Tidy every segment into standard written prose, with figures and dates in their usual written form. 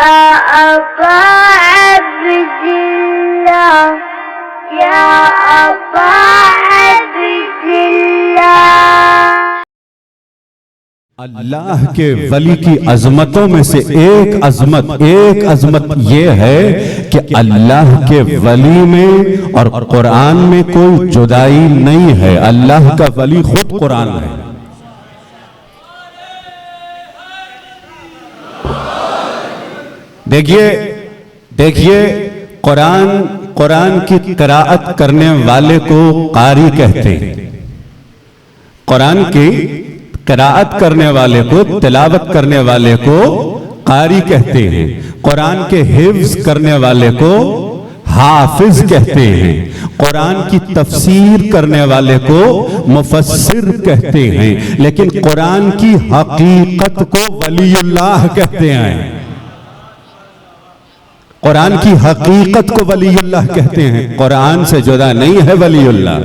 अबा अब्दुल्लाह, या अबा अब्दुल्लाह। अल्लाह के वली की अजमतों में से एक अजमत ये है कि अल्लाह के वली में और कुरान में कोई जुदाई नहीं है। अल्लाह का वली खुद कुरान है। देखिए कुरान की क़िराअत करने वाले को कारी कहते हैं। कुरान की क़िराअत करने वाले को, तिलावत करने वाले को कारी कहते हैं। कुरान के हिफ्ज करने वाले को हाफिज कहते हैं। कुरान की तफसीर करने वाले को मुफस्सिर कहते हैं। लेकिन कुरान की हकीकत को वलीउल्लाह कहते हैं। कुरान की हकीकत को वलीउल्लाह कहते हैं। कुरान से जुदा नहीं है वलीउल्लाह,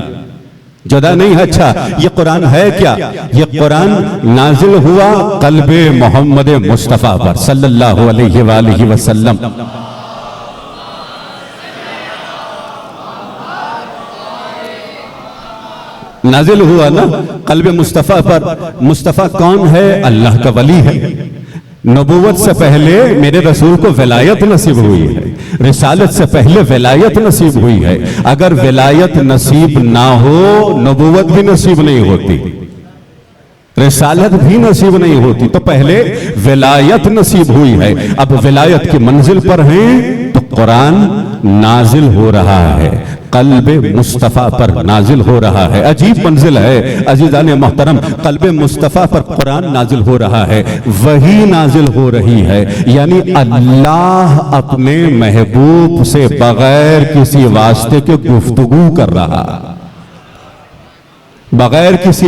जुदा नहीं है। अच्छा, ये कुरान है क्या? ये कुरान नाजिल हुआ कल्बे मोहम्मद मुस्तफा पर सल्लल्लाहु अलैहि वसल्लम। नाजिल हुआ ना कल्बे मुस्तफा पर। मुस्तफा कौन है? अल्लाह का वली है। नबूवत से पहले मेरे रसूल को विलायत नसीब हुई है। रिसालत से पहले विलायत नसीब हुई है। अगर विलायत नसीब ना हो, नबूवत भी नसीब नहीं होती, रिसालत भी नसीब नहीं होती। तो पहले विलायत नसीब हुई है। अब विलायत की मंजिल पर हैं तो कुरान नाजिल हो रहा है, कल्बे मुस्तफा पर नाजिल हो रहा है। अजीब मंजिल है अजीजान मोहतरम। कल्बे मुस्तफा पर कुरान नाजिल हो रहा है, वही नाजिल हो रही है। यानी अल्लाह अपने महबूब से बगैर किसी वास्ते के गुफ्तगू कर रहा, बगैर किसी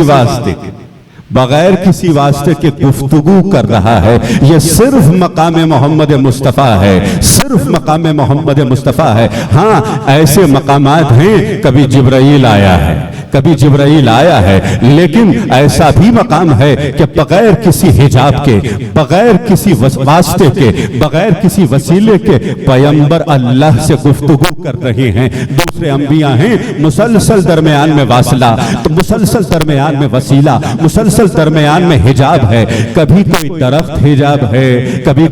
वास्ते के गुफ्तगू कर रहा है। यह सिर्फ मकाम मोहम्मद मुस्तफ़ा है, सिर्फ मकाम मोहम्मद मुस्तफ़ा है। हाँ, ऐसे मकामात हैं, कभी जिब्राइल आया है, कभी जिब्राइल आया है, लेकिन ऐसा भी मकाम है कि बगैर किसी हिजाब के, बगैर किसी वास्ते के, बगैर किसी वसीले के पैगंबर अल्लाह से गुफ्तगू कर रहे हैं। दूसरे अंबिया हैं, मुसलसल दरमियान में वासला, तो मुसलसल दरमियान में वसीला, मुसलसल दरमियान में हिजाब है। कभी कोई दरख्त हिजाब है, कभी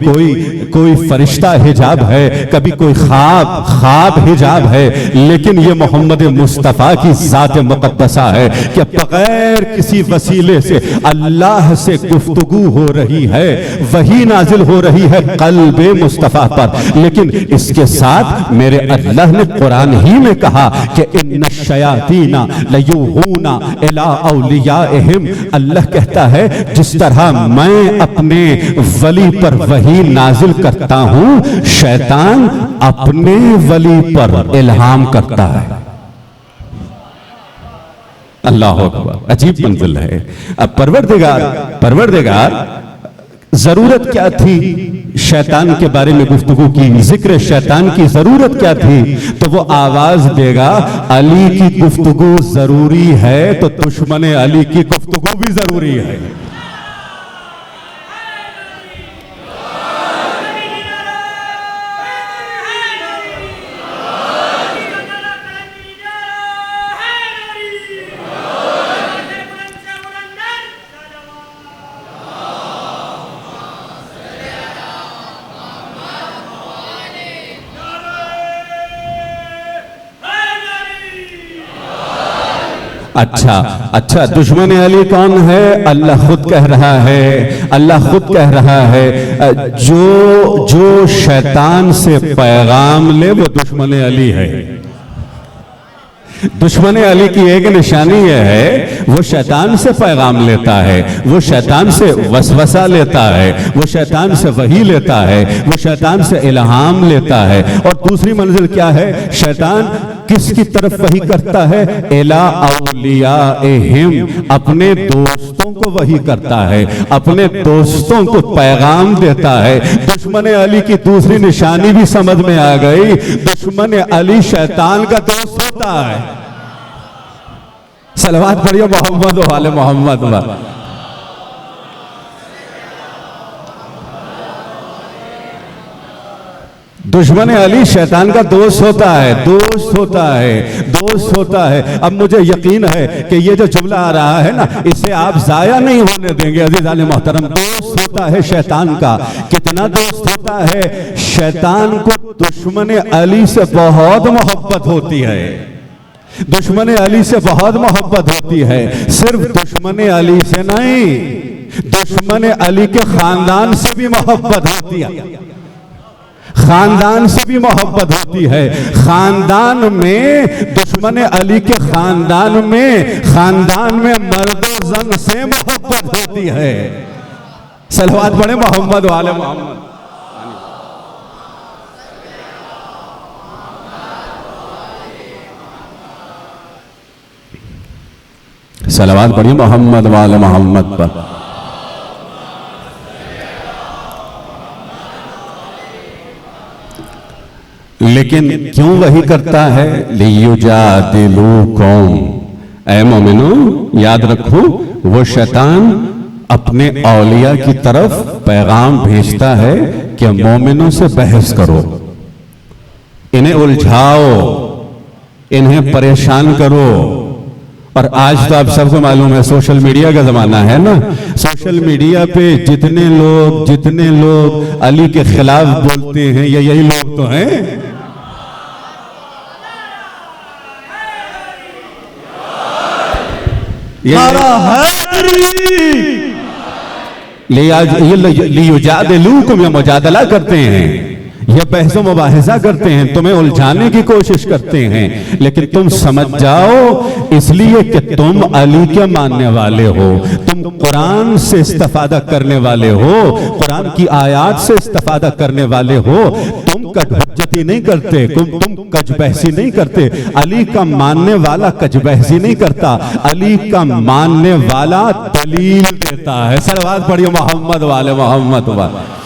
कोई फरिश्ता हिजाब है, कभी कोई ख्वाब हिजाब है। लेकिन ये मोहम्मद मुस्तफ़ा की ज़ात मुक़द्दसा है कि बगैर किसी वसीले से अल्लाह से गुफ्तगू हो रही है, वही नाजिल हो रही है क़ल्बे मुस्तफ़ा पर। लेकिन इसके साथ मेरे अल्लाह ने कुरान ही में कहा कि इन्ना शयातीना लयूहूना इला औलियाइहिम। अल्लाह कहता है जिस तरह मैं अपने वली पर वही नाजिल करता हूं, शैतान अपने वली पर इल्हाम करता है। अल्लाह अकबर, अजीब मंजिल है। अब परवरदिगार जरूरत क्या थी शैतान के बारे में गुफ्तगू की, जिक्र शैतान की जरूरत क्या थी? तो वो आवाज देगा अली की गुफ्तगू जरूरी है, तो दुश्मन अली की गुफ्तगू भी जरूरी है। अच्छा, दुश्मन अली कौन है? अल्लाह खुद कह रहा है, जो शैतान से पैगाम ले वो दुश्मन अली है। दुश्मन अली की एक निशानी यह है, वो शैतान से पैगाम लेता है, वो शैतान से वसवसा लेता है, वो शैतान से वही लेता है, वो शैतान से इल्हाम लेता है। और दूसरी मंजिल क्या है? शैतान किसकी तरफ वही करता है? इला औलियाइहिम, अपने दोस्तों को वही करता है, अपने दोस्तों को पैगाम देता है। दुश्मन अली की दूसरी निशानी भी समझ में आ गई, दुश्मन अली शैतान का दोस्त होता है। सलवात पढ़िए मोहम्मद वाले मोहम्मद। दुश्मन अली शैतान का दोस्त होता है, दोस्त होता है, दोस्त होता है। अब मुझे यकीन है कि ये जो जुमला आ रहा है ना, इसे आप जाया नहीं होने देंगे अज़ीज़ान मोहतरम। दोस्त होता है शैतान का, कितना दोस्त होता है। शैतान को दुश्मन अली से बहुत मोहब्बत होती है, दुश्मन अली से बहुत मोहब्बत होती है। सिर्फ दुश्मन अली से नहीं, दुश्मन अली के खानदान से भी मोहब्बत होती है, खानदान से भी मोहब्बत होती है। खानदान में, दुश्मन अली के खानदान में मर्दो जन से मोहब्बत होती है। सलवात पढ़े मोहम्मद वाले मोहम्मद। सलवात पढ़िए मोहम्मद वाले मोहम्मद पर। लेकिन क्यों वही करता है? लियुजादिलूकुम, ऐ मोमिनो याद रखो, वो शैतान अपने औलिया की तरफ पैगाम भेजता है कि मोमिनों से बहस करो, इन्हें उलझाओ, इन्हें परेशान करो। और आज तो आप सबको मालूम है सोशल मीडिया का जमाना है ना। सोशल मीडिया पे जितने लोग अली के खिलाफ बोलते हैं, ये यही लोग तो हैं। लियुजादिलूकुम, या मुजादला करते हैं, यह बहस मुबाहिसा करते हैं, तुम्हें उलझाने की कोशिश करते हैं। लेकिन तुम समझ जाओ, इसलिए कि तुम अली के मानने वाले हो, तुम कुरान से इस्तिफादा करने वाले हो, कुरान की आयत से इस्तिफादा करने वाले हो। तुम कटहुज्जती नहीं करते, तुम कजबहसी नहीं करते। अली का मानने वाला कजबहसी नहीं करता, अली का मानने वाला दलील देता है। सलवात पढ़िए मोहम्मद वाले मोहम्मद वाले।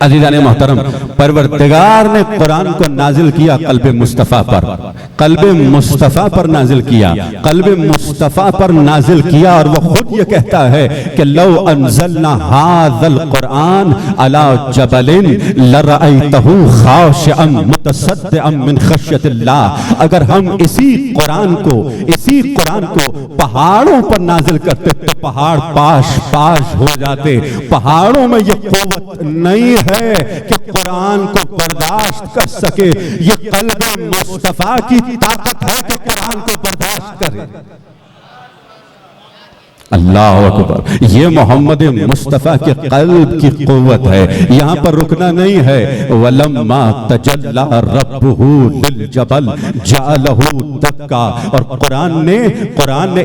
अज़ीज़ान मोहतरम, परवरदिगार ने कुरान को नाजिल किया कल्बे मुस्तफ़ा पर, कल्बे मुस्तफ़ा पर नाजिल किया, कल्बे मुस्तफ़ा पर नाजिल किया। और वो खुद ये कहता है कि लौ अंज़लना हाज़ल कुरान अला जबलिन लरअयतहु खाशिअन मुतसद्दिअन मिन खश्यतिल्लाह। अगर हम इसी कुरान को पहाड़ों पर नाजिल करते तो पहाड़ पाश पाश हो जाते। पहाड़ों में ये क़ुव्वत नहीं है कि कुरान को बर्दाश्त कर सके, ये कल्बे मुस्तफा की ताकत है कि कुरान को बर्दाश्त करे। अल्लाह अकबर, ये मोहम्मद मुस्तफ़ा के कल्ब की क़ुव्वत है। यहाँ पर रुकना नहीं है। वलम्मा तजल्ला रब्बुहु लिल जबल जअलहु दक्का। और कुरान ने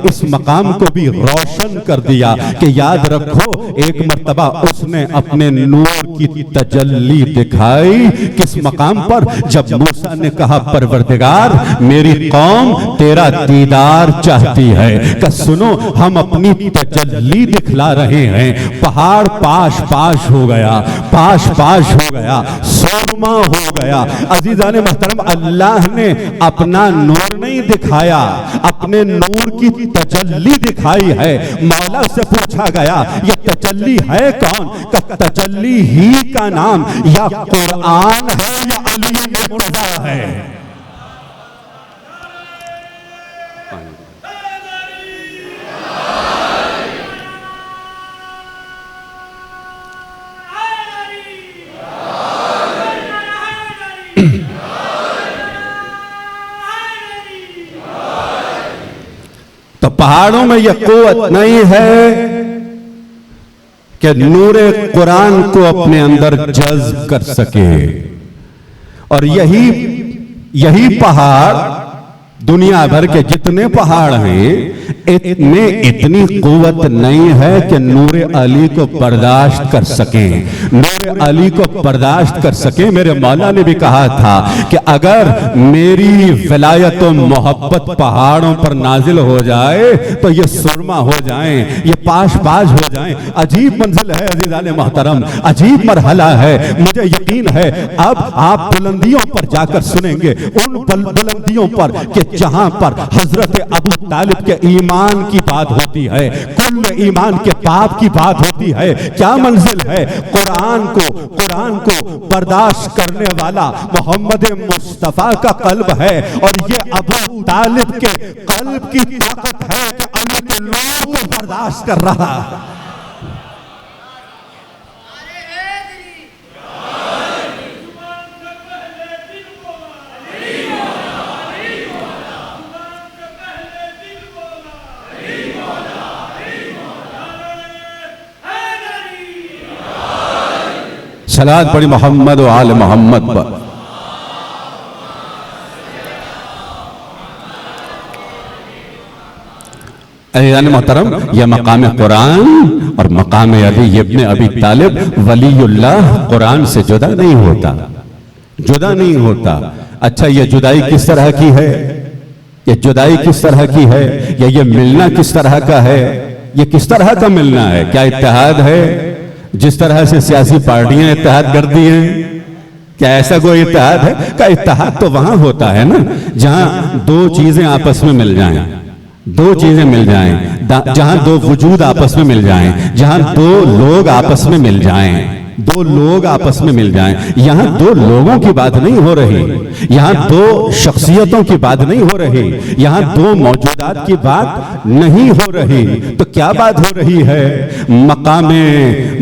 इस मकाम को भी रोशन कर दिया कि याद रखो, एक मर्तबा उसने अपने नूर की तजल्ली दिखाई। किस मकाम पर? जब मूसा ने कहा परवरदिगार मेरी कौम तेरा दीदार चाहती है, कि सुनो हम अपनी तजल्ली दिखला रहे हैं। पहाड़ पाश पाश हो गया, पाश पाश हो गया, सुरमा हो गया। अजीजान मोहतरम, अल्लाह ने अपना नूर नहीं दिखाया, अपने नूर की तजल्ली दिखाई है। मौला से पूछा गया ये तजल्ली है कौन? का तजल्ली ही का नाम या कुरान है या अली मुर्तज़ा है। तो पहाड़ों में यह क़ुव्वत नहीं है कि नूरे कुरान को अपने अंदर जज्ब कर सके। और यही पहाड़, दुनिया भर के जितने पहाड़ हैं, इनमें इतनी क़ुव्वत नहीं है कि नूरे अली को बर्दाश्त कर सकें, नूरे अली को बर्दाश्त कर सकें। मेरे मौला ने भी कहा था कि अगर मेरी विलायत व मोहब्बत पहाड़ों पर नाजिल हो जाए तो ये सुरमा हो जाएं, ये पाश पाश हो जाएं। अजीब मंजिल है अज़ीज़ान मोहतरम, अजीब मरहला है। मुझे यकीन है अब आप बुलंदियों पर जाकर सुनेंगे, उन बुलंदियों पर कि जहां पर हजरत अबू तालिब के ईमान की बात होती है, कुल ईमान के पाप की बात होती है, क्या मंजिल है। कुरान को बर्दाश्त करने वाला मोहम्मद मुस्तफा का कल्ब है, और ये अबू तालिब के कल्ब की ताकत है कि अली के नूर को बर्दाश्त कर रहा है। सलात पढ़ी मोहम्मद व आल मोहम्मद पर। अज़ीज़ान मोहतरम, यह मकाम कुरान और मकाम अली इब्न अबी तालिब वलीउल्लाह कुरान से जुदा नहीं होता। अच्छा, यह जुदाई किस तरह की है, यह जुदाई किस तरह की है, या यह मिलना किस तरह का है, यह किस तरह का मिलना है। क्या इत्तेहाद है जिस तरह से सियासी पार्टियां इत्तेहाद कर दी हैं? क्या ऐसा कोई इत्तेहाद है? क्या इत्तेहाद तो वहां होता है ना जहां दो चीजें आपस में मिल जाएं, दो चीजें मिल जाएं, जहां दो वजूद आपस में मिल जाएं, जहां दो लोग आपस में मिल जाएं, दो लोग आपस में मिल जाएं। यहां दो लोगों की बात नहीं हो रही, यहां दो शख्सियतों की बात नहीं हो रही, यहां दो मौजूदात की बात नहीं हो रही। तो क्या बात हो रही है? मकामे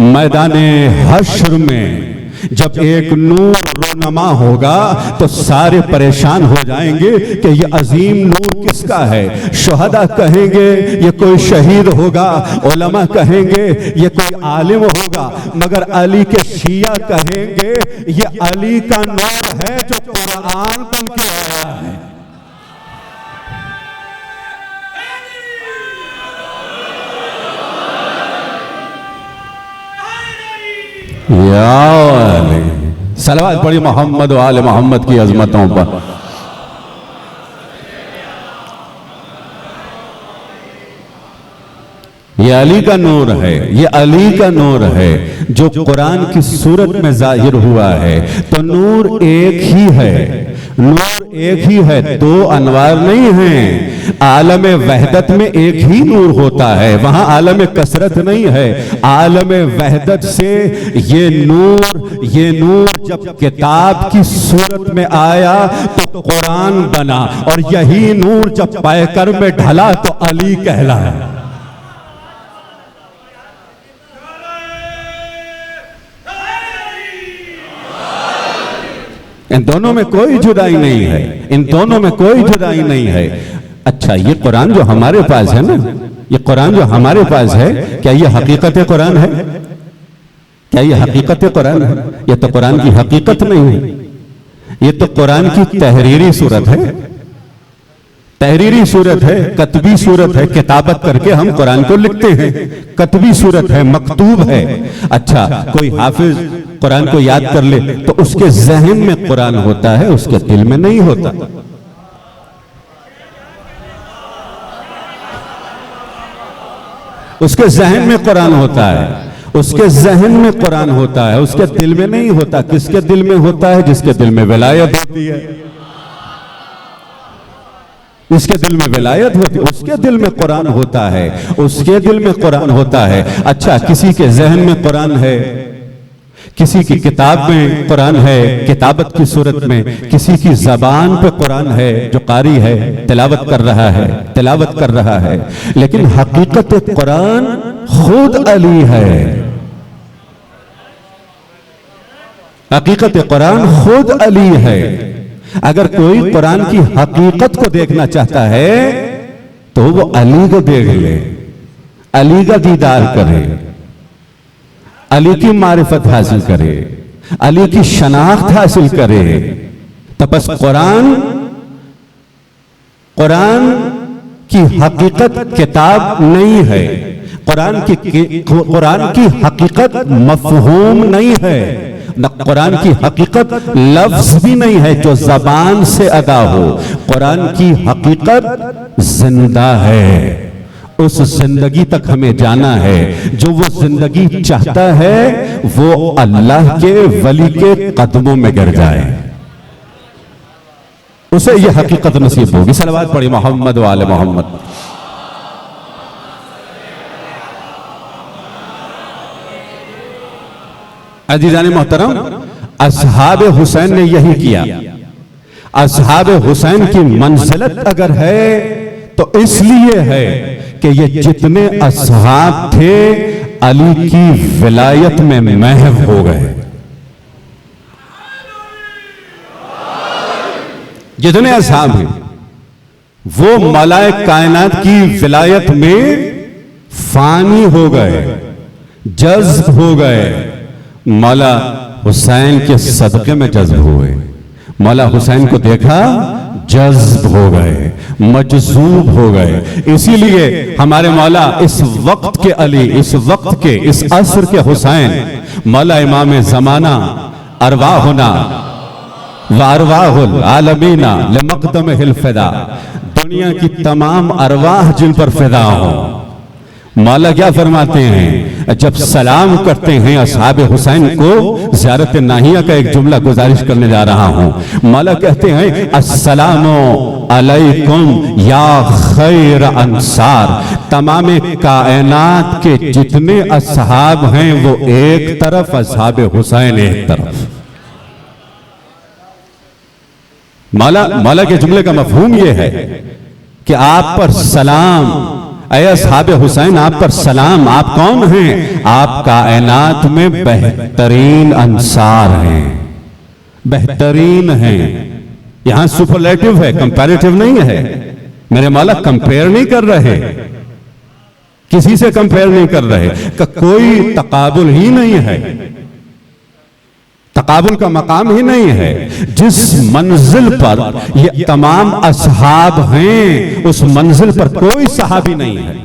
मैदाने हश्र में जब एक नूर रोनमा होगा तो सारे परेशान हो जाएंगे कि ये अजीम नूर किसका है। शुहदा कहेंगे ये कोई शहीद होगा, उलमा कहेंगे ये कोई आलिम होगा, मगर अली के शिया कहेंगे ये अली का नूर है जो कुरान बन के आया है। सलवात पढ़ी मोहम्मद व आले मोहम्मद की अजमतों पर। ये अली का नूर है, ये अली का नूर है जो कुरान की सूरत में जाहिर हुआ है। तो नूर एक ही है, नूर एक ही है, दो अनवार नहीं हैं। आलम वहदत में एक ही नूर होता है, वहां आलम कसरत नहीं है। आलम वहदत से ये नूर जब किताब की सूरत में आया तो कुरान बना, और यही नूर जब पैकर में ढला तो अली कहलाया। इन दोनों में कोई जुदाई नहीं है, इन दोनों में कोई जुदाई नहीं है। अच्छा, ये कुरान जो हमारे पास है ना, ये कुरान जो हमारे पास है, क्या ये हकीकत कुरान है? क्या ये हकीकत कुरान है? ये तो कुरान की हकीकत नहीं है, ये तो कुरान की तहरीरी सूरत है, तहरीरी सूरत है, कतबी सूरत है। किताबत करके हम कुरान को लिखते हैं, कतबी सूरत है, मकतूब है। अच्छा, कोई हाफिज कुरान को याद कर ले तो उसके जहन में कुरान होता है, उसके दिल में नहीं होता। उसके जहन में कुरान होता है, उसके जहन में कुरान होता है, उसके दिल में नहीं होता। किसके दिल में होता है? जिसके दिल में विलायत होती है, उसके दिल में विलायत होती है, उसके दिल में कुरान होता है, उसके दिल में कुरान होता है। अच्छा, किसी के जहन में कुरान है, किसी की किताब में कुरान है किताबत की सूरत में, किसी की जबान पे कुरान है, जो कारी है तिलावत कर रहा है, लेकिन हकीकत कुरान खुद अली है। हकीकत कुरान खुद अली है। अगर कोई कुरान की हकीकत को देखना चाहता है तो वो अली को देख ले, अली का दीदार करे, अली की मारिफत हासिल करे, अली की शनाख्त हासिल करे। तो बस कुरान की हकीकत किताब नहीं है, कुरान की हकीकत मफहूम नहीं है, न कुरान की हकीकत लफ्ज भी नहीं है जो जबान से अदा हो। कुरान की हकीकत जिंदा है, उस जिंदगी तक हमें जाना है। जो वो जिंदगी चाहता है वो अल्लाह के वली के कदमों में गिर जाए। उसे यह हकीकत नसीब होगी। सलवात पढ़ी मोहम्मद वाले मोहम्मद। अजीजान मोहतरम, असहाब हुसैन ने यही किया। असहाब हुसैन की मंजिलत अगर है तो इसलिए है कि ये जितने असहाब थे अली की विलायत में महव हो गए। जितने असहाब हैं वो मौलाए कायनात की विलायत में फानी हो गए, जज्ब हो गए। मौला हुसैन के सदक़े में जज्ब हुए। मौला हुसैन को देखा, जज्ब हो गए, मजजूब हो गए। इसीलिए हमारे मौला इस वक्त के अली, इस वक्त के, इस असर के हुसैन, मौला इमाम ज़माना अरवाहुना व अरवाहुल आलमीना लिमक़दमिहिल फ़िदा, दुनिया की तमाम अरवाह जिन पर फिदा हो। मौला क्या फरमाते हैं, जब सलाम करते हैं असहाब हुसैन को, ज़ियारत नाहिया का एक जुमला गुजारिश करने जा रहा हूं। मौला कहते हैं, अस्सलामु अलैकुम या खैर अंसार। तमाम कायनात के जितने असहाब हैं वो एक तरफ, असहाब हुसैन एक तरफ। मौला के जुमले का मफहूम यह है कि आप पर सलाम, ऐ असहाब हुसैन आप पर सलाम। आप कौन हैं? आप कायनात में बेहतरीन अंसार हैं, बेहतरीन हैं। यहां सुपरलेटिव है, कंपैरेटिव नहीं है। मेरे मौला कंपेयर नहीं कर रहे, किसी से कंपेयर नहीं कर रहे, का कोई तकाबुल ही नहीं है, तकाबुल का मकाम ही नहीं है। जिस मंजिल पर ये तमाम असहाब हैं, उस मंजिल पर कोई सहाबी नहीं है,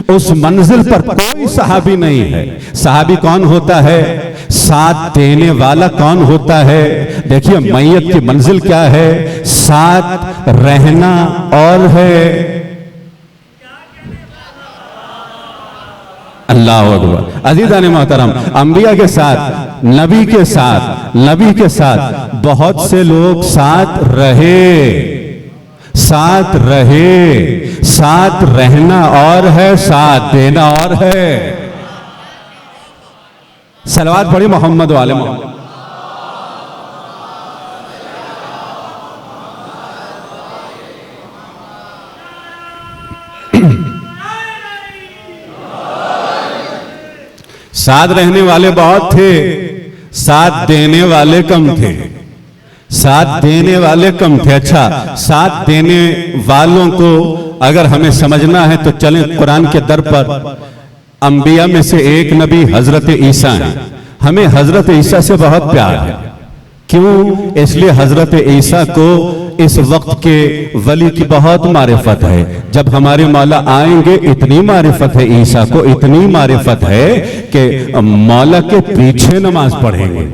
उस मंजिल पर कोई सहाबी नहीं है। सहाबी कौन होता है? साथ देने वाला कौन होता है? देखिए मैयत की मंजिल क्या है? साथ रहना और है अल्लाह अकबर। अज़ीज़ान मोहतरम, अंबिया के साथ, नबी के साथ, नबी के साथ बहुत से लोग साथ रहे, साथ रहे। साथ रहना और है, साथ देना और है। सलवात पढ़ी मोहम्मद वाले मोहम्मद। साथ रहने वाले बहुत थे, साथ देने वाले कम थे, साथ देने वाले कम थे। अच्छा, साथ देने वालों को अगर हमें समझना है तो चलें कुरान के दर पर। अंबिया में से एक नबी हजरत ईसा है। हमें हजरत ईसा से बहुत प्यार है। क्यों? इसलिए हजरत ईसा को इस वक्त के वली की बहुत मारिफत है। जब हमारे मौला आएंगे, इतनी मारिफत है ईसा को, इतनी मारिफत है कि मौला के पीछे नमाज पढ़ेंगे,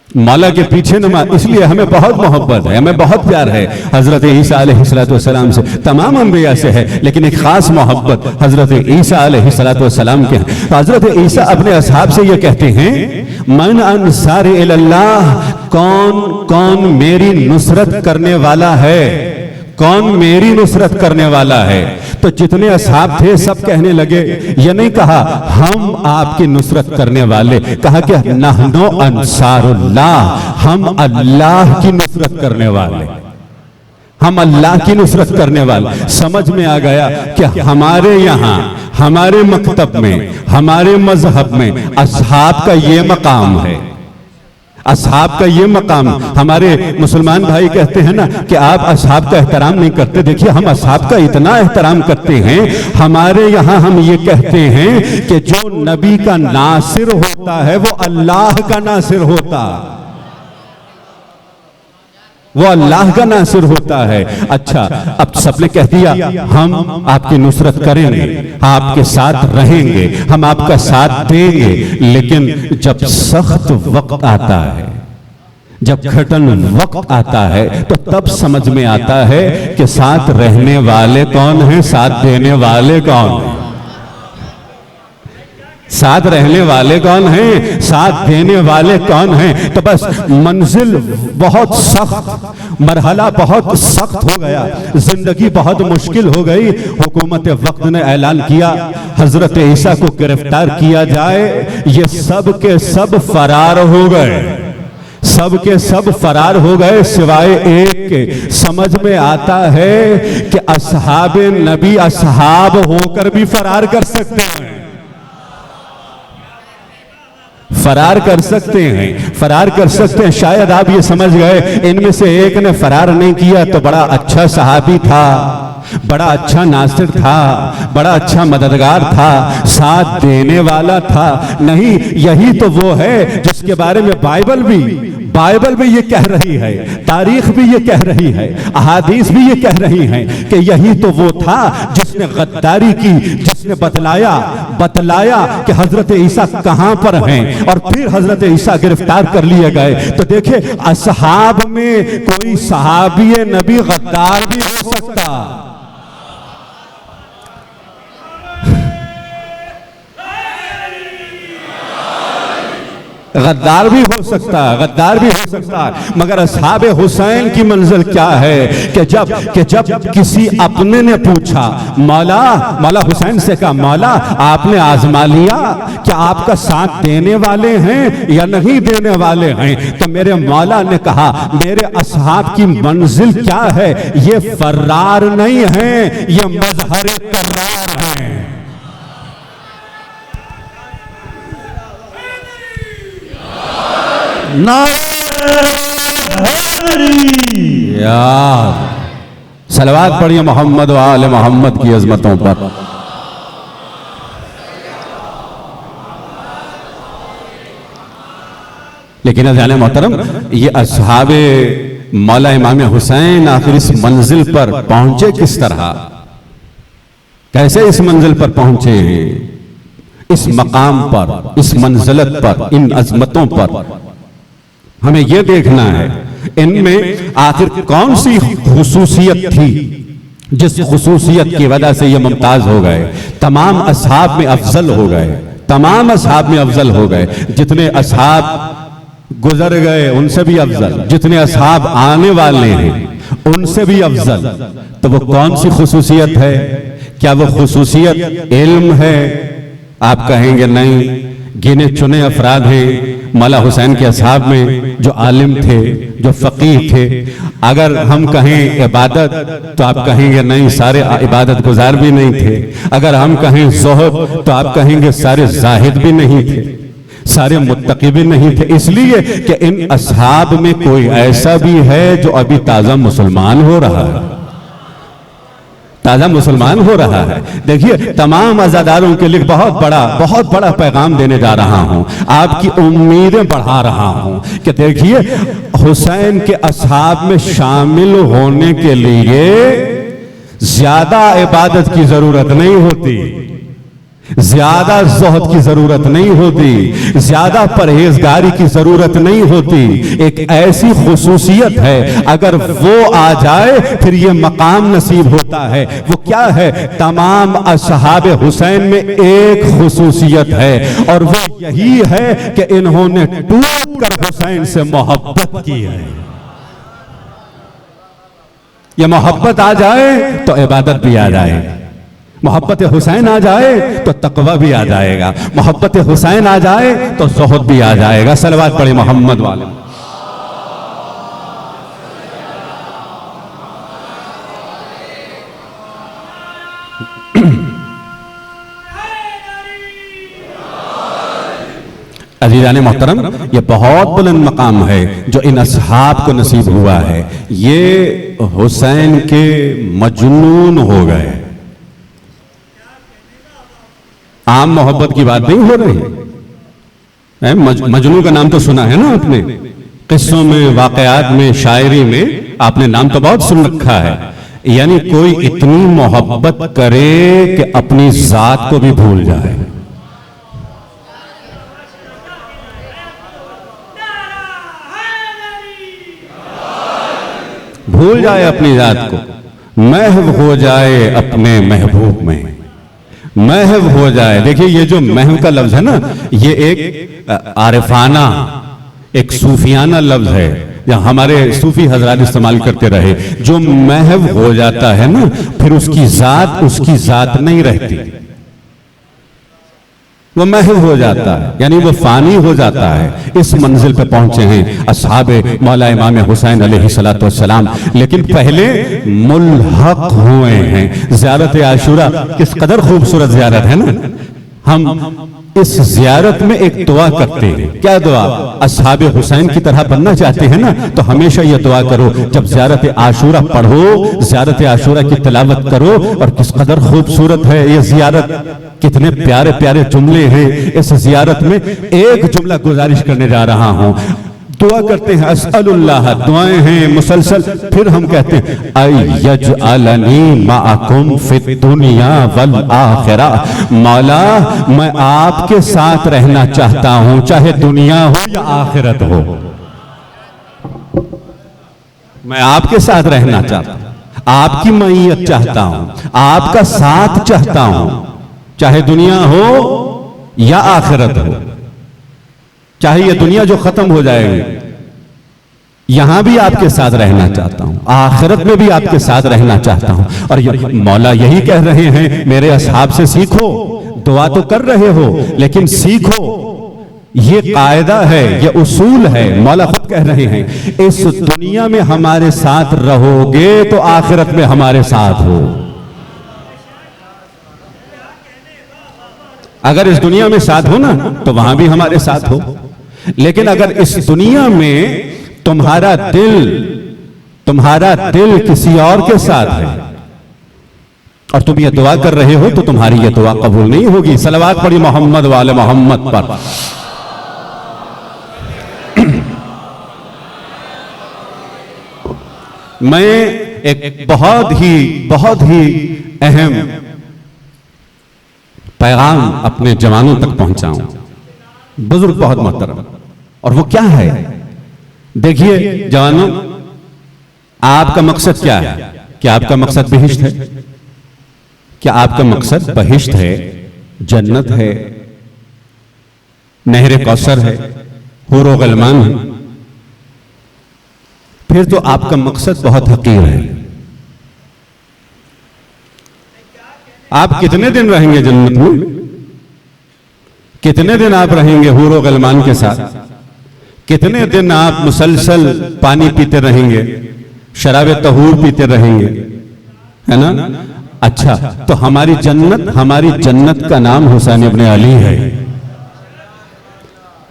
मौला के पीछे नमाज। इसलिए हमें बहुत मोहब्बत है, हमें बहुत प्यार है हजरत ईसा अलैहिस्सलाम से। तमाम अंबिया से है, लेकिन एक खास मोहब्बत हजरत ईसा अलैहिस्सलाम के है। हजरत ईसा अपने असहाब से ये कहते हैं, मन अंसार इल्लाह, कौन कौन मेरी नुसरत करने वाला है, कौन मेरी नुसरत करने वाला है। तो जितने असहाब थे सब कहने लगे, ये नहीं कहा हम आपकी नुसरत करने वाले, कहा कि नहनो अंसारुल्लाह, हम अल्लाह की नुसरत करने वाले, हम अल्लाह की नुसरत करने वाले। समझ में आ गया कि हमारे यहाँ, हमारे मकतब में, हमारे मजहब में असहाब का ये मकाम है, असहाब का ये मकाम। हमारे मुसलमान भाई कहते हैं ना कि आप असहाब का एहतराम नहीं करते। देखिए हम असहाब का इतना एहतराम करते हैं। हमारे यहाँ हम ये कहते हैं कि जो नबी का नासिर होता है वो अल्लाह का नासिर होता, वो अल्लाह का नासिर होता है। अच्छा, अब सबने कह दिया हम आपकी नुसरत करेंगे, आपके साथ रहेंगे, हम आपका साथ देंगे। लेकिन जब सख्त वक्त आता है, जब कठिन वक्त आता है, तो तब समझ में आता है कि साथ रहने वाले कौन हैं, साथ देने वाले कौन हैं। साथ रहने वाले कौन हैं, साथ देने वाले कौन हैं। तो बस मंजिल बहुत सख्त, मरहला बहुत सख्त हो गया, जिंदगी बहुत मुश्किल हो गई। हुकूमत वक्त ने ऐलान किया हजरत ईसा को गिरफ्तार किया जाए। ये सब के सब फरार हो गए, सब के सब फरार हो गए सिवाय एक के। समझ में आता है कि असहाबे नबी असहाब होकर भी फरार कर सकते हैं, फरार कर सकते हैं, फरार कर सकते हैं। शायद आप ये समझ गए इनमें से एक ने फरार नहीं किया तो बड़ा अच्छा सहाबी था, बड़ा अच्छा नासिर था, बड़ा अच्छा मददगार था, साथ देने वाला था। नहीं, यही तो वो है जिसके बारे में बाइबल भी ये कह रही है, तारीख भी ये कह रही है, अहादीस भी ये कह रही हैं कि यही तो वो था जिसने गद्दारी की, जिसने बतलाया कि हजरत ईसा कहां पर हैं और फिर हजरत ईसा गिरफ्तार कर लिए गए। तो देखिए, असहाब में कोई सहाबी नबी गद्दार भी हो सकता, गद्दार भी हो सकता, गद्दार भी हो सकता। मगर असहाबे हुसैन की मंजिल क्या है कि जब किसी अपने ने पूछा, मौला हुसैन से कहा, मौला आपने आजमा लिया कि आपका साथ देने वाले हैं या नहीं देने वाले हैं। तो मेरे मौला ने कहा, मेरे असहाब की मंजिल क्या है, ये फरार नहीं है, ये मजहर करार है। यार सलवात पढ़िए मोहम्मद व आले मोहम्मद की अजमतों पर। लेकिन अज़ाने मोहतरम, ये असहाबे मौला इमाम हुसैन आखिर इस मंजिल पर पहुंचे किस तरह, कैसे इस मंजिल पर पहुंचे, इस मकाम पर, इस मंजिलत पर, इन अजमतों पर हमें यह देखना है। इनमें आखिर कौन सी खुसूसियत थी जिस खुसूसियत की वजह से ये मुमताज हो गए, तमाम असहाब में अफजल हो गए, तमाम असहाब में अफजल हो गए। जितने असहाब गुजर गए उनसे भी अफजल, जितने असहाब आने वाले हैं उनसे भी अफजल। तो वो कौन सी खुसूसियत है? क्या वो खुसूसियत इल्म है? आप कहेंगे नहीं, गिने चुने अफराद हैं मौला हुसैन के असहाब में जो आलिम थे, जो फकीह थे। अगर हम कहें इबादत तो आप कहेंगे नहीं, सारे इबादत गुजार भी नहीं थे। अगर हम कहें ज़ुहद तो आप कहेंगे सारे जाहिद भी नहीं थे, सारे मुत्तकी भी नहीं थे। इसलिए कि इन असहाब में कोई ऐसा भी है जो अभी ताज़ा मुसलमान हो रहा है, ताज़ा मुसलमान हो रहा है। देखिए, तमाम अज़ादारों के लिए बहुत बड़ा पैगाम देने जा रहा हूं, आपकी उम्मीदें बढ़ा रहा हूं कि देखिए, हुसैन के असहाब में शामिल होने के लिए ज्यादा इबादत की जरूरत नहीं होती, ज्यादा ज़ुहद की जरूरत नहीं होती, ज्यादा परहेजगारी की जरूरत नहीं होती। एक ऐसी खुसूसियत है, अगर वो आ जाए फिर ये मकाम नसीब होता है। वो क्या है? तमाम असहाबे हुसैन में एक खुसूसियत है और वो यही है कि इन्होंने टूट कर हुसैन से मोहब्बत की है। ये मोहब्बत आ जाए तो इबादत भी आ जाएगी, मोहब्बत हुसैन आ जाए तो तकवा भी आ जाएगा, मोहब्बत हुसैन आ जाए तो ज़ुहद भी आ जाएगा। सलवात पढ़े मोहम्मद वाले। अज़ीज़ाने मोहतरम, ये बहुत बुलंद मकाम है जो इन असहाब को नसीब हुआ है। ये हुसैन के मजनून हो गए। आम मोहब्बत की बात नहीं हो रही है। मजनू का नाम तो सुना है ना आपने, किस्सों में, वाकयात में, शायरी में आपने नाम तो बहुत सुन रखा है। यानी कोई इतनी मोहब्बत करे कि अपनी जात को भी भूल जाए, भूल जाए अपनी जात को, महव हो जाए अपने महबूब में, महव हो जाए। देखिए ये जो महव का लफ्ज है ना, ये एक आरिफाना, एक सूफियाना लफ्ज है, या हमारे सूफी हजरात इस्तेमाल करते रहे। जो महव हो जाता है ना, फिर उसकी जात नहीं रहती, वो महव हो जाता है, यानी वो फानी हो जाता है। इस मंजिल पे पहुंचे हैं असहाबे मौला इमाम हुसैन अलैहिस्सलातु वस्सलाम, लेकिन पहले मुल्हक हुए हैं। ज़ियारत आशूरा किस कदर खूबसूरत ज़ियारत है ना। हम इस ज़ियारत में एक दुआ करते हैं। क्या दुआ? असहाबे हुसैन की तरह बनना चाहते हैं ना, तो हमेशा ये दुआ करो, जब ज़ियारत आशूरा पढ़ो, ज़ियारत आशूरा की तिलावत करो। और किस कदर खूबसूरत है ये ज़ियारत, कितने प्यारे प्यारे जुमले हैं इस ज़ियारत में। एक जुमला गुजारिश करने जा रहा हूं, दुआ करते हैं अस्अलुल्लाह, दुआएं हैं मुसलसल। फिर हम कहते हैं अयजअलनी माअकुम फिद दुनिया वल आखिरा, मौला मैं आपके साथ रहना चाहता हूं, चाहे दुनिया हो या आखिरत हो। मैं आपके साथ रहना चाहता हूं, आपकी मईयत चाहता हूं, आपका साथ चाहता हूं, चाहे दुनिया हो या आखिरत हो। चाहे ये दुनिया जो खत्म हो जाएगी, यहां भी आपके साथ रहना चाहता हूं, आखिरत में भी आपके साथ रहना चाहता हूं। और मौला यही कह रहे हैं, मेरे असहाब से सीखो। दुआ तो कर रहे हो, लेकिन सीखो, ये कायदा है, ये उसूल है। मौला खुद कह रहे हैं, इस दुनिया में हमारे साथ रहोगे तो आखिरत में हमारे साथ हो। अगर इस दुनिया में साथ हो ना, तो वहां भी हमारे साथ हो। लेकिन अगर इस दुनिया में तुम्हारा दिल किसी और के साथ है और तुम ये दुआ कर रहे हो, तो तुम्हारी ये दुआ कबूल नहीं होगी। सलवात पढ़ी मोहम्मद वाले मोहम्मद पर। मैं एक बहुत ही अहम पैगाम अपने जवानों तक पहुंचाऊं, बुजुर्ग बहुत मोहतरम। और वो क्या है? देखिए जवानों, आपका मकसद क्या है? क्या आपका मकसद बहिश्त है? क्या आपका मकसद बहिश्त है, जन्नत है, नहर कौसर है, हूर गलमान है? फिर तो आपका मकसद बहुत हकीर है। आप कितने दिन रहेंगे जन्नत में? कितने दिन आप रहेंगे हूर गलमान के साथ? कितने दिन आप मुसलसल पानी पीते रहेंगे, शराब तहूर पीते रहेंगे, है ना? अच्छा, तो हमारी जन्नत का नाम हुसैन इब्ने अली है।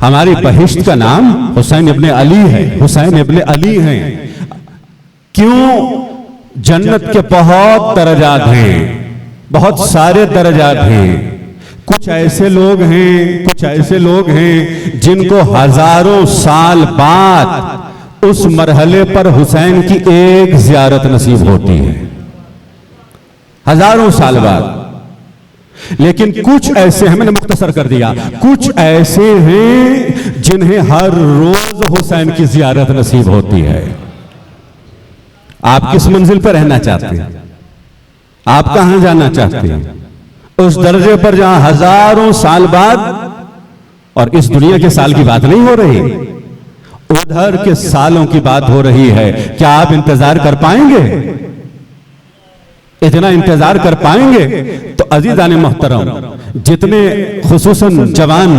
हमारी बहिश्त का नाम हुसैन इब्ने अली है, हुसैन इब्ने अली हैं। क्यों? जन्नत के बहुत दर्जात हैं, बहुत सारे दर्जात हैं। कुछ ऐसे लोग हैं जिनको हजारों साल बाद उस मरहले पर हुसैन की एक जियारत नसीब होती है, हजारों साल बाद। लेकिन कुछ ऐसे हैं, मैंने मुख्तसर कर दिया, कुछ ऐसे हैं जिन्हें हर रोज हुसैन की जियारत नसीब होती है। आप किस मंजिल पर रहना चाहते हैं? आप कहां जाना चाहते हैं? उस दर्जे पर जहां हजारों साल बाद, और इस दुनिया के साल की बात नहीं हो रही, उधर के सालों की बात हो रही है। क्या आप इंतजार कर पाएंगे? इतना इंतजार कर पाएंगे? तो अजीज़ान मोहतरम, जितने खुसूसन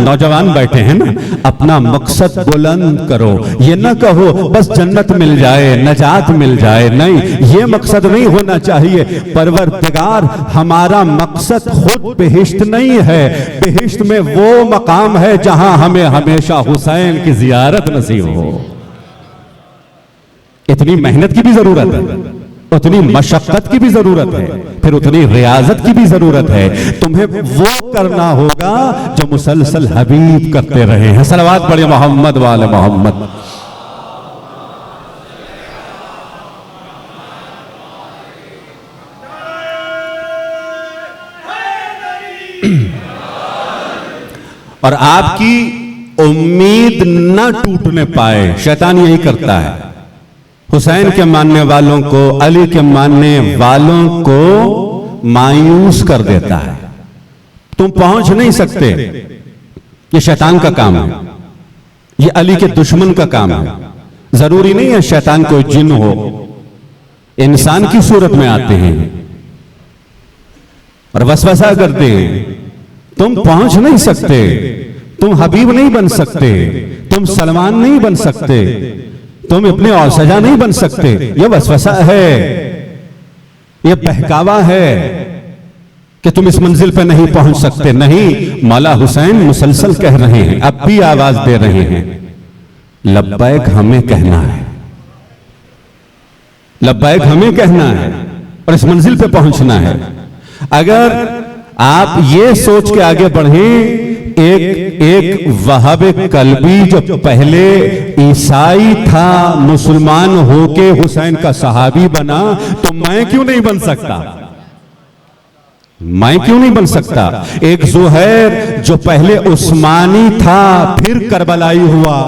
नौजवान बैठे हैं ना, अपना मकसद बुलंद करो। ये ना कहो बस जन्नत मिल जाए, नजात मिल जाए, नहीं, ये मकसद नहीं होना चाहिए। परवरदिगार, हमारा मकसद खुद बेहिश्त नहीं है, बेहिश्त में वो मकाम है जहां हमें हमेशा हुसैन की जियारत नसीब हो। इतनी मेहनत की भी जरूरत है, उतनी मशक्कत की भी जरूरत है, फिर उतनी रियाजत की भी जरूरत है। तुम्हें वो करना होगा जो मुसलसल हबीब करते रहे हैं। सलवात पढ़े मोहम्मद वाले मोहम्मद। और आपकी उम्मीद न टूटने पाए, शैतान यही करता है। हुसैन के मानने वालों को, अली के मानने वालों को मायूस कर देता है। तुम पहुंच नहीं सकते। ये शैतान का काम है, ये अली के दुश्मन का काम है। जरूरी नहीं है शैतान कोई जिन हो, इंसान की सूरत में आते हैं और वसवसा करते हैं। तुम पहुंच नहीं सकते, तुम हबीब नहीं बन सकते, तुम सलमान नहीं बन सकते, तुम अपने और सजा नहीं बन सकते। यह वसवसा है, यह बहकावा है कि तुम इस मंजिल पे नहीं पहुंच सकते। नहीं, मौला हुसैन मुसलसल कह रहे हैं, अब भी आवाज दे रहे हैं, लब्बैक हमें कहना है, लब्बैक हमें कहना है और इस मंजिल पे पहुंचना है। अगर आप ये सोच के आगे बढ़े, एक वहाबे कल्बी जो पहले ईसाई था मुसलमान होके हुसैन का सहाबी बना, तो मैं क्यों नहीं बन सकता? मैं क्यों नहीं बन सकता? एक ज़ुहैर जो पहले उस्मानी था फिर करबलाई हुआ,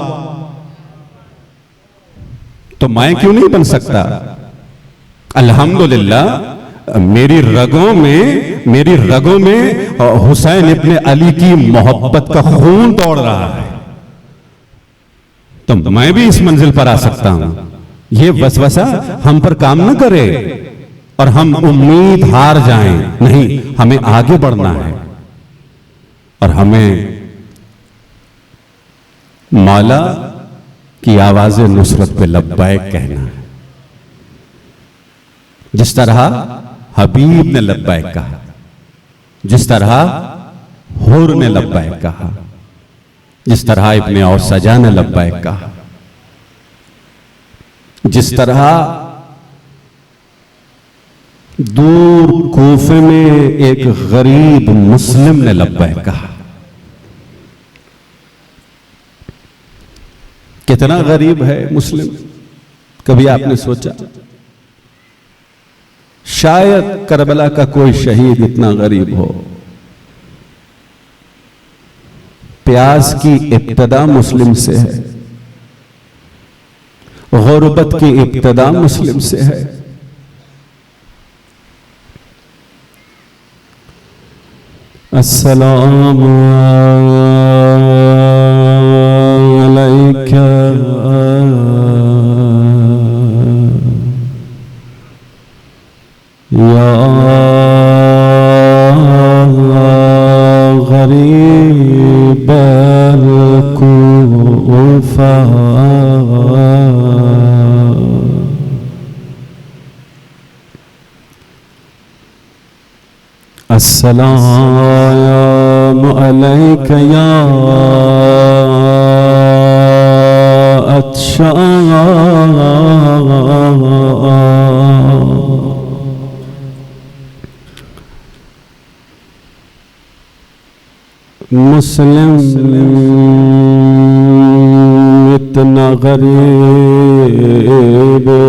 तो मैं क्यों नहीं बन सकता? अल्हम्दुलिल्लाह मेरी रगों में हुसैन इब्ने अली की मोहब्बत का खून दौड़ रहा है, तो मैं भी इस मंजिल पर आ सकता हूं। ये वसवसा हम पर काम न करे और हम उम्मीद हार जाएं। नहीं, हमें आगे बढ़ना है और हमें मौला की आवाज़े नुसरत पे लब्बैक कहना है। जिस तरह हबीब ने लब्बैक कहा, जिस तरह हुर ने लब्बैक कहा, जिस तरह इब्ने और सजा ने लब्बैक कहा, जिस तरह दूर कूफे में एक गरीब मुस्लिम ने लब्बैक कहा। कितना गरीब है मुस्लिम, कभी आपने सोचा? शायद करबला का कोई शहीद इतना गरीब हो। प्यास की इब्तदा मुस्लिम से है, गुर्बत की इब्तदा मुस्लिम से है। अस्सलामु अलैका या गरीब कूफा, अस्सलामु अलैका या अच्छा मुस्लिम इतना गरीब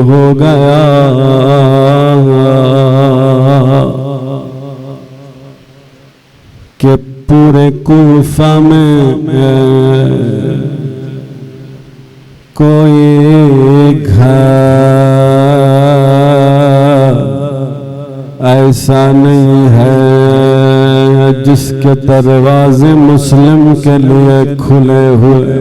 हो गया कि पूरे कूफा में कोई घर ऐसा नहीं है जिसके दरवाजे मुस्लिम के लिए खुले हुए।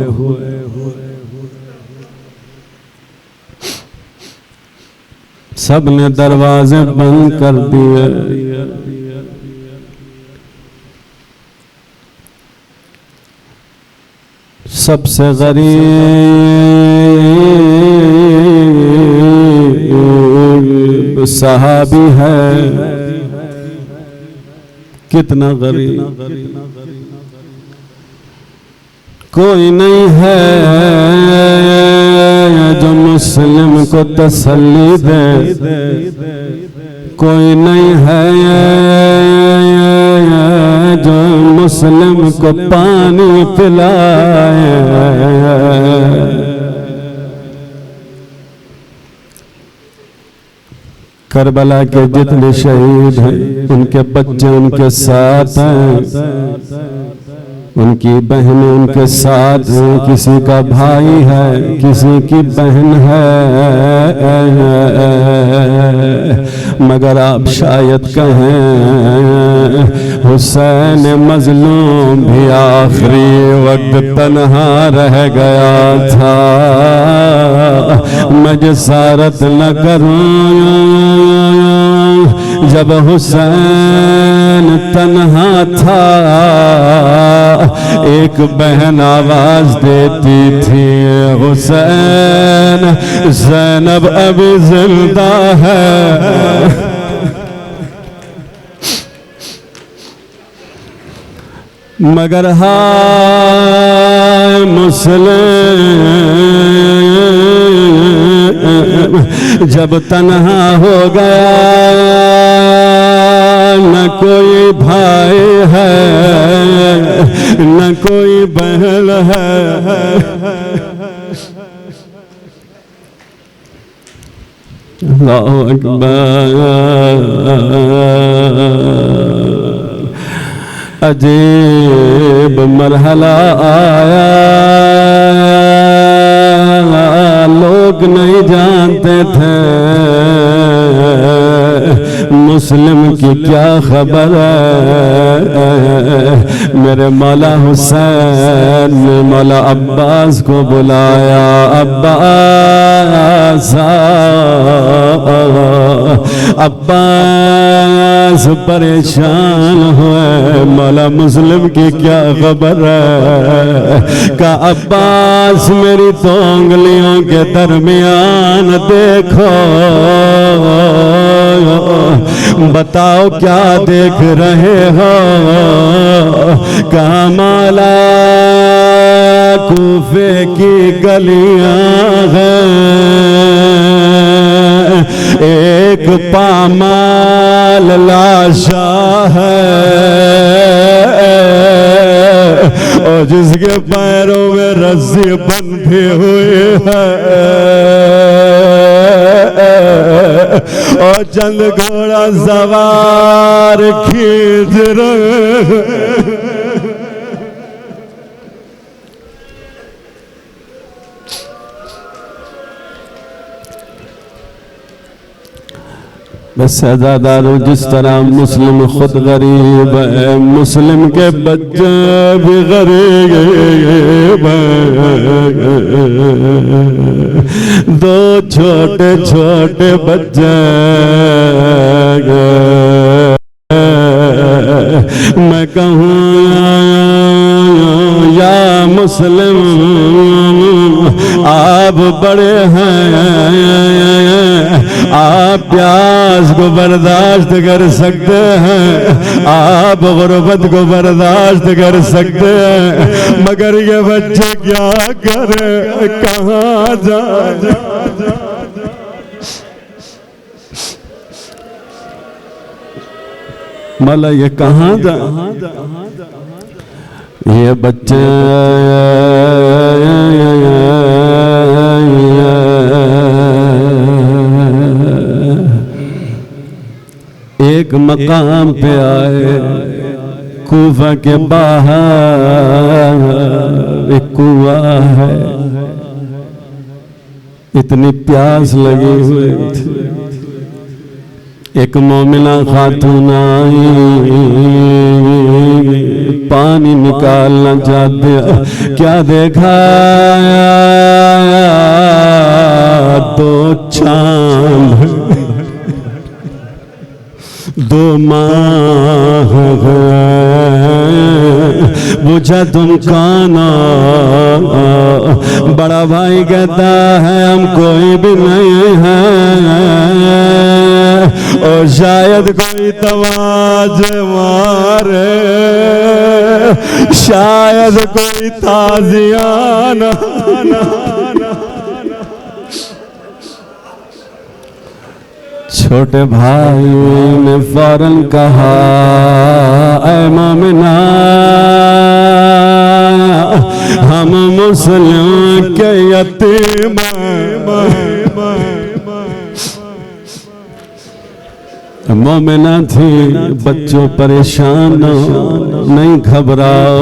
सब ने दरवाजे बंद कर दिए। सबसे गरीब सहाबी है। कितना गरीब, कोई नहीं है जो मुस्लिम को तसल्ली दे, कोई नहीं है जो मुस्लिम को पानी पिलाए। करबला के जितने शहीद हैं उनके बच्चे उनके साथ हैं, उनकी बहन उनके साथ, किसी का भाई है, किसी की बहन है, मगर आप शायद कहें हुसैन मजलूम भी आखिरी वक्त तन्हा रह गया था। मैं जसारत न करूं जब हुसैन तन्हा था, एक बहन आवाज देती थी हुसैन ज़ैनब अभी जिंदा है। मगर हाय मुस्लिम जब तन्हा हो गया, न कोई भाई है न कोई बहन है। अल्लाहु अकबर। अजीब मरहला आया, लोग नहीं जानते थे मुस्लिम की क्या खबर है। मेरे मौला हुसैन ने मौला अब्बास को बुलाया। अब्बास अब्बास परेशान हुए, मौला मुस्लिम की क्या खबर है। का अब्बास मेरी तो उंगलियों के दरमियान देखो, बताओ क्या देख रहे हो। कहाँ मौला कूफे की गलियां हैं, एक पामाल लाशा है और जिसके पैरों में रस्सी बंधी हुई है और चंद घोड़ा सवार खींच रहे। बस सजादारों, जिस तरह मुस्लिम खुद गरीब है, मुस्लिम के बच्चे भी गरीब हैं। दो छोटे छोटे बच्चे मैं कहूँ या मुस्लिम आप बड़े हैं, आप प्यास को बर्दाश्त कर सकते हैं, आप गुर्बत को बर्दाश्त कर सकते हैं, मगर ये बच्चे क्या करें, कहाँ जा। मौला ये कहाँ जा, ये बच्चे एक मकाम पे आए, कूफा के बाहर एक कुआं है, इतनी प्यास लगी हुई थी। एक मोमिना खातून आई, पानी निकालना चाहते, क्या देखा, दो चांद, दो माह पूछा तुम कौन हो। बड़ा भाई कहता है हम कोई भी नहीं है, और शायद कोई तवाज मारे, शायद कोई ताजियाना। छोटे भाई ने फौरन कहा, ऐ मोमिना, हम मुस्लिम के यतीम, मोमिना थी, बच्चों परेशान नहीं घबराओ,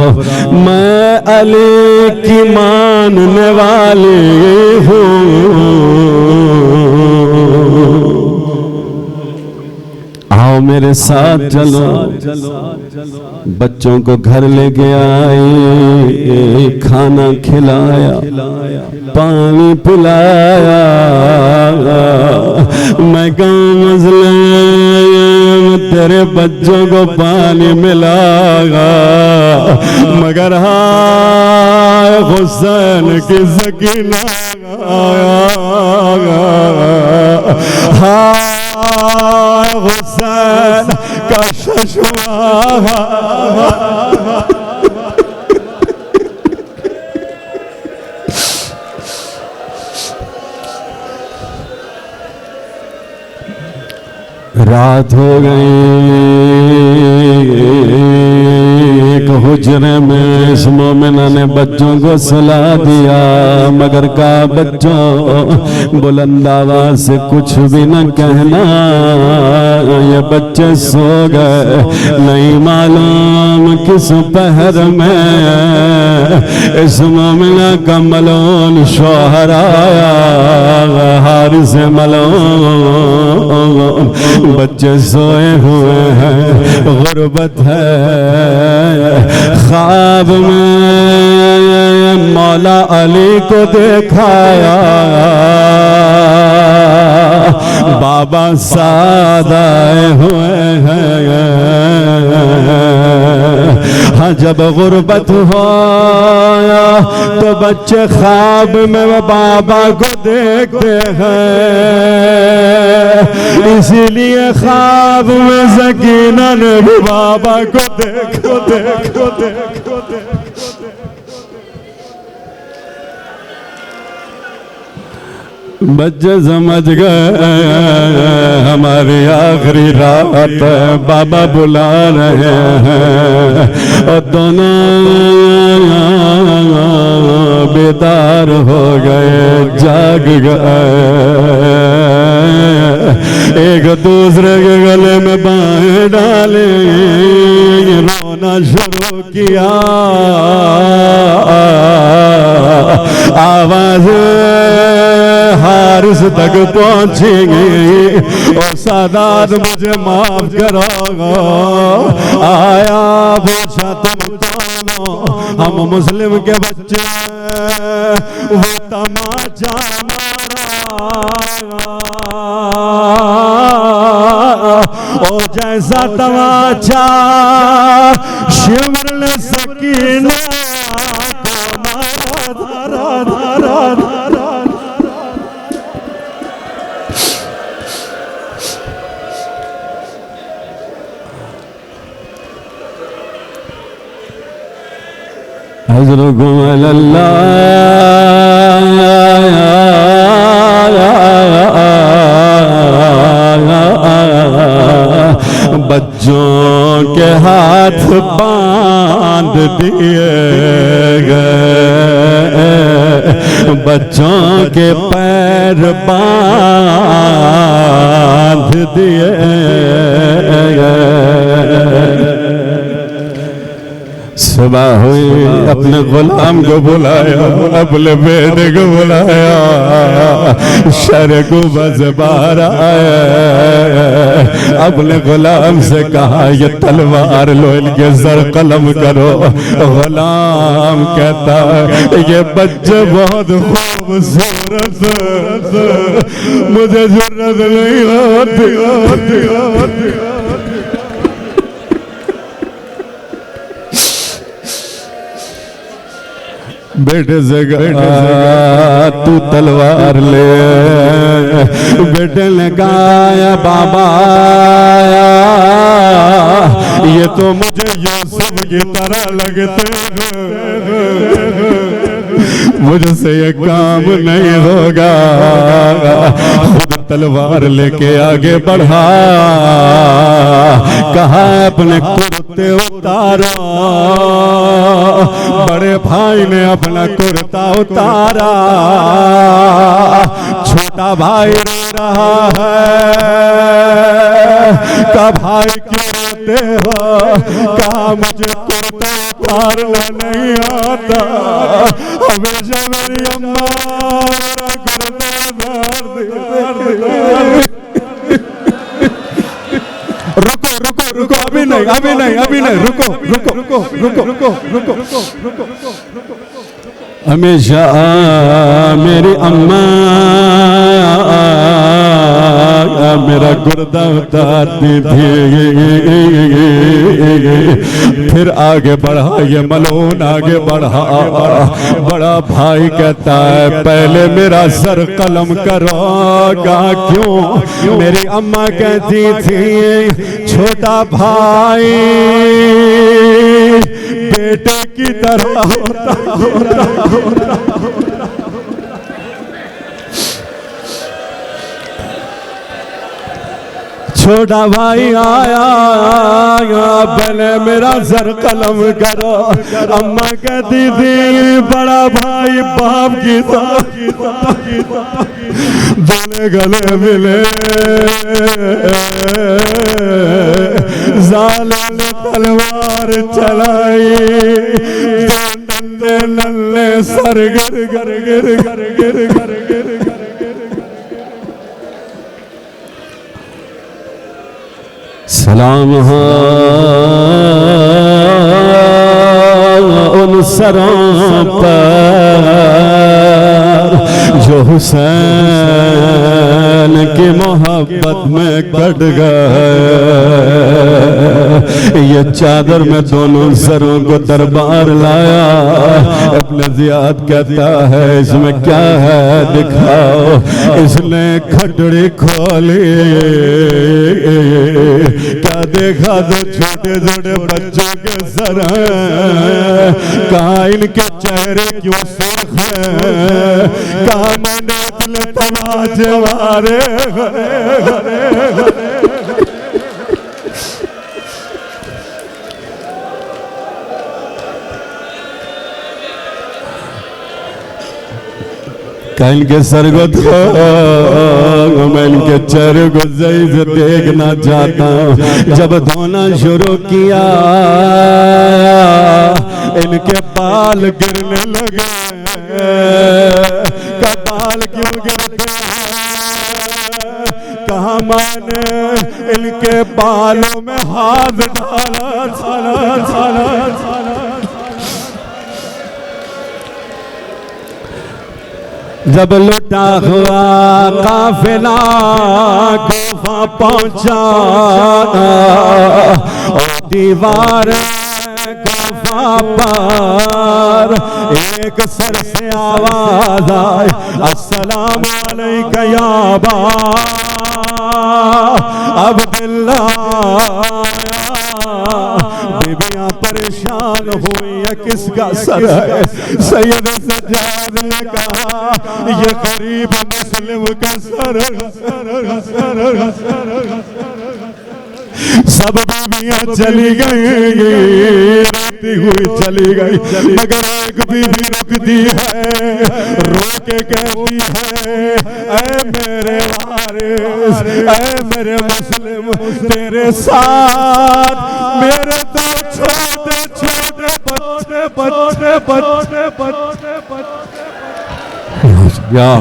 मैं अली की मानने वाली हूँ। आओ मेरे साथ चलो, बच्चों को घर लेके आए, खाना खिलाया, पानी पिलाया। मैं कहूँ मुस्लिम तेरे बच्चों को पानी मिलागा, मगर हाय हुसैन की सकीना हाय हुसैन का शशुआ। रात हो गई, एक हुजरे में इस मोमिना ने बच्चों को सुला दिया, मगर का बच्चों बुलंद आवाज से कुछ भी न कहना, ये बच्चे सो गए। नहीं मालूम किस पहर में इस मोमिना का मलोन शौहर आया, हारिस मलोन। बच्चे सोए हुए हैं, गुर्बत है। ख्वाब में मौला अली को देखाया, बाबा सादाए हुए हैं। हाँ, जब गुर्बत होया तो बच्चे ख्वाब में वो बाबा को देखते हैं, इसीलिए ख्वाब में सकीना ने भी बाबा को देखो देखो देखो देखो। बच्चे समझ गए हमारी आखिरी रात है, बाबा बुला रहे हैं, और दोनों बेदार हो गए, जाग गए। एक दूसरे के गले में बाहें डाले, रोना शुरू किया। आवाज हारिस तक पहुंचेंगे, और सादात मुझे माफ करो। आया पूछा तुम कौन हो? हम मुस्लिम के बच्चे, वो तमाचा मारा, ओ जैसा तमाचा शिमर ने सकीना को मारा, धारा धारा धारा। हज़रतुम अल्लाह बच्चों के हाथ बांध दिए गए, बच्चों के पैर बांध दिए गए। सुबह हुई, अपने गुलाम को बुलाया, अपने बेटे को बुलाया, शर को बस बाहर आया, अपने गुलाम से कहा ये तलवार लो, इनके सर कलम करो। गुलाम कहता ये बच्चे बहुत खूबसूरत, मुझे जरूरत नहीं होती। बेटे से कहा तू तलवार ले। बेटे ने कहा बाबा ये तो मुझे यूसुफ की तरह लगते हैं, मुझसे ये काम नहीं होगा। खुद तलवार लेके आगे बढ़ा, कहा अपने कुर्ते उतारो। बड़े भाई ने अपना कुर्ता उतारा, छोटा भाई रो रहा है। का भाई क्यों रोते हो, कहा मुझे कुर्ता उतारना नहीं आता, हमेशा मेरी अम्मा रुको रुको रुको, अभी नहीं अभी नहीं अभी नहीं, रुको रुको रुको रुको रुको रुको रुको रुको। हमेशा मेरी अम्मा मेरा गुर्दा उतारती थी। फिर आगे बढ़ा ये मलून, आगे बढ़ा, बड़ा भाई कहता है पहले मेरा सर कलम करोगा क्यों। मेरी अम्मा कहती थी छोटा भाई बेटे की तरह होता। छोटा भाई आया पहले मेरा सर कलम करो। अम्मा कहती थी बड़ा भाई बाप की दोनों गले मिले, जालिम ने तलवार चलाई, नन्हे नन्हे सर गिर गिर गिर गिर गिर गिर गिर। सलाम उन सरों पर जो हुसैन की मोहब्बत में कट गए। ये चादर में दोनों सरों को दरबार लाया। अपने जियाद कहता है इसमें क्या है दिखाओ। इसने खटड़ी खोली, क्या देखा तो छोटे छोटे बच्चों के सर हैं। कहा इनके चेहरे क्यों सुर्ख हैं, कहा मैंने दिल तमाचे मारे। कहीं के सर को मैं इनके चेहरे को सही से देखना चाहता हूँ। जब धोना शुरू किया इनके बाल गिरने लगे। का बाल क्यों गिरते कहा मैंने इनके बालों में हाथ डाला। जब लुटा हुआ काफिला कोफा पहुंचा, दीवार कोफा पर एक सर से आवाज आई अस्सलाम अलैका या अबा अब्दुल्ला। बीबियां परेशान हुई है किसका सर है। सैयद सज्जाद ने कहा ये गरीब मुस्लिम का सर। सब बीबियां चली गई, रोती हुई चली गई, मगर एक बीबी रुकती है, रो के कहती है ऐ मेरे वारिस, ऐ मेरे मुस्लिम, तेरे साथ मेरे दो छोटे छोटे बच्चे बच्चे बच्चे बच्चे बच्चे। या